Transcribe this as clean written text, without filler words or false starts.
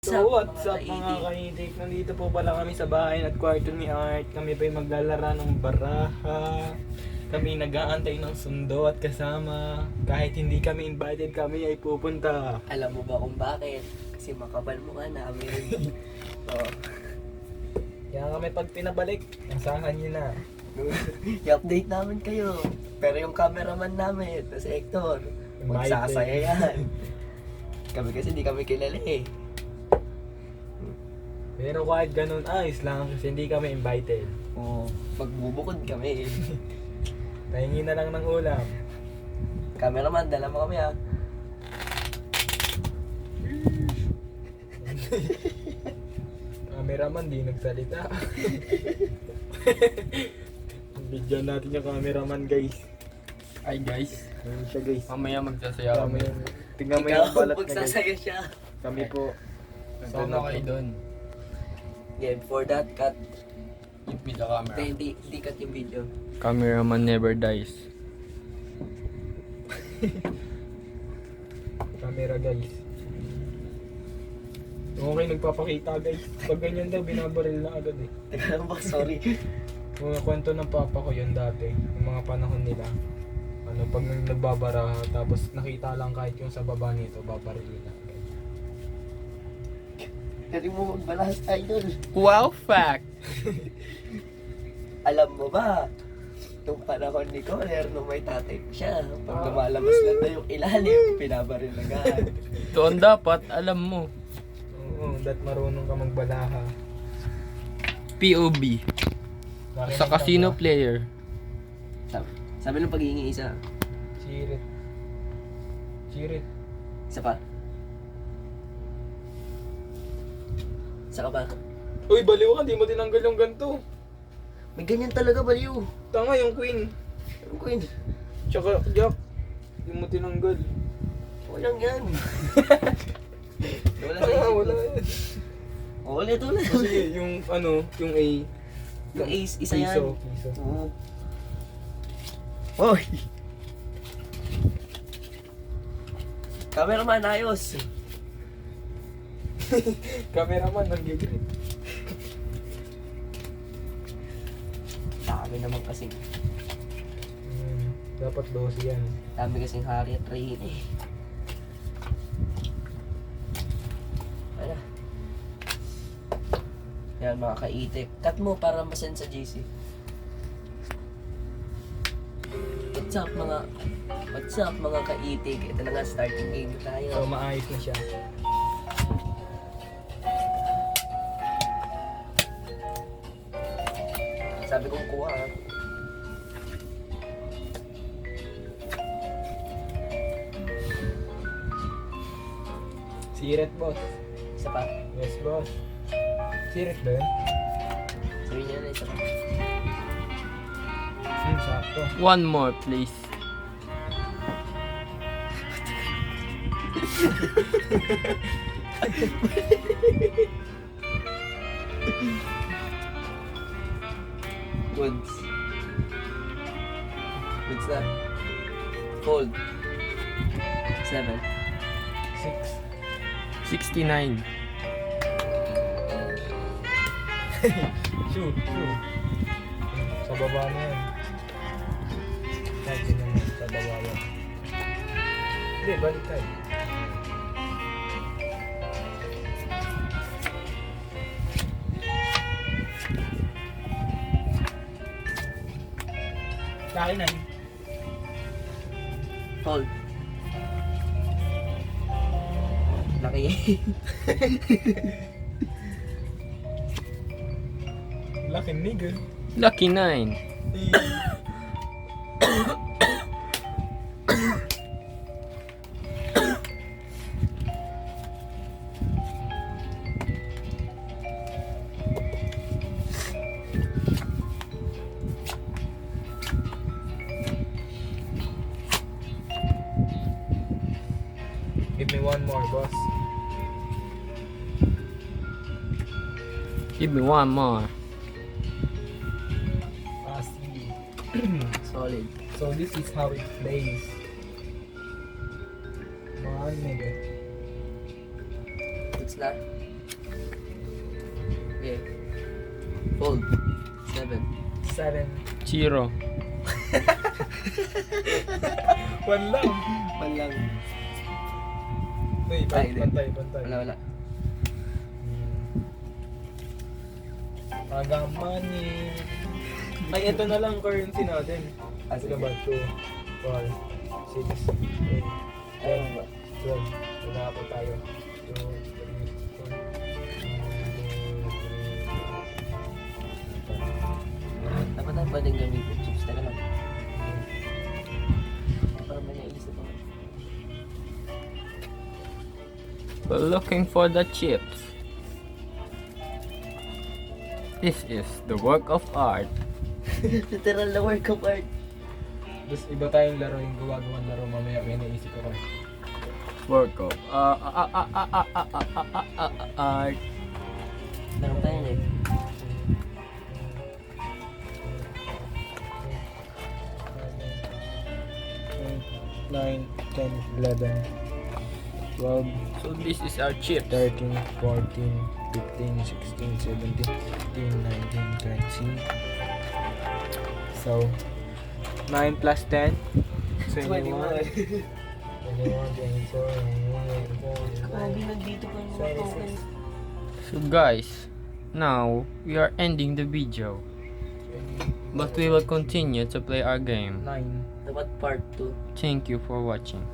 What's up mga kaitik? Nandito po pala kami sa bahay at kwarto ni Art. Kami ba'y maglalaro ng baraha. Kami nag-aantay ng sundo at kasama. Kahit hindi kami invited, kami ay pupunta. Alam mo ba kung bakit? Kasi makapal mo ka namin. Oh. Kaya kami pag pinabalik, asahan nyo na. I-update namin kayo. Pero yung cameraman namin, na si Hector, magsasaya yan. Kami kasi hindi kami kilala eh. Pero kahit ganun, ayos lang kasi hindi kami invited. Oo, magbubukod kami. Tahingi na lang ng ulam. Cameraman, dala mo kami ha. Cameraman, di nagsalita. Bigyan natin yung cameraman, guys. Ay guys, Ayun siya, guys. mamaya magsasaya kami. Tingnan mo Ikaw, yung balat na, guys. magsasaya siya. Kami po. Nandun na kayo doon. Yeah, before that, cut. Give me the camera. Hindi cut yung video. Cameraman never dies. Camera, guys. Okay, nagpapakita, guys. Pag ganyan daw, binabaril na agad eh. Teka lang ba, sorry. Mga kwento ng papa ko yun dati, yung mga panahon nila. Ano, pag nagbabara, tapos nakita lang kahit yung sa baba nito, babarilin na. Kasi mo magbalas, idol. Wow fact! Alam mo ba, nung panahon ni Conner, nung may tatay pa siya, pag lumalabas lang na yung ilalim, pinabaril agad. Doon dapat, alam mo. Oo, dat marunong ka magbalaha. POB. Narinig Sa ka casino ba? player. Sabi ng pag-iingi isa, Chirit. Chirit. isa pa. Isa ka pa. Uy, baliw ka, di mo tinanggal yung ganito. May ganyan talaga, baliw. Tanga yung queen. Ano ko yun? Tsaka jack. Di mo tinanggal. Walang yan. Wala sa Tanga, isip wala ko. yan. Ulit. Kasi yung ano, yung A. Yung ace, isa yan. Piso. Oo. Hoy! Cameraman, ayos. Cameraman, nag-grip. Dami naman kasing. Dapat 12 yan. Dami kasing hari at rain eh. Ano? Yan mga kaitik. Cut mo para masend sa GC. What's up mga kaitik? Ito na nga starting game So, tayo. maayos na siya. Sabi kong kuha ha. Siret, boss. Isa pa. Yes, boss. Siret ba yun? Sabi niya na isa pa. Sakto. One more please. Goods. Goods na. Fold. 7. 69. Shoot. Sa baba na yan. Kahit yun yung sa baba yan. Hindi, balik tayo. Kaya na yun. Fold. Laki. Laki nigga. Lucky 9. Give me one more, boss. Give me one more. Solid. So this is how it plays. Man, nigga. Goods na. Sige. Fold. 7. 7. 0. 1 lang. Man lang. Uy, Ay, hindi. pantay. Wala. Agamani. Ay, ito na lang currency natin. Ah, Sige sige. ba? 2, 4, 6, 8, Ayun ba? 12. Wala po tayo. 2, 3, 4. Dapat na pwedeng gamitin. Chips na lang. Para may naisip ako. We're looking for the chips. This is the work of art. Literal na work of art. Tapos iba tayong laro, yung gawa-gawang laro mamaya may naisip ako. Work of art. Meron tayo na eh. 9, 10, 11, 12, So this is our chips. 13, 14, 15, 16, 17, 18, 19, 20. So, 9 plus 10? 21. 21, 22, 23, 24, nandito pa yung 26, So guys, now we are ending the video. But we will continue to play our game. 9. Dapat part 2. Thank you for watching.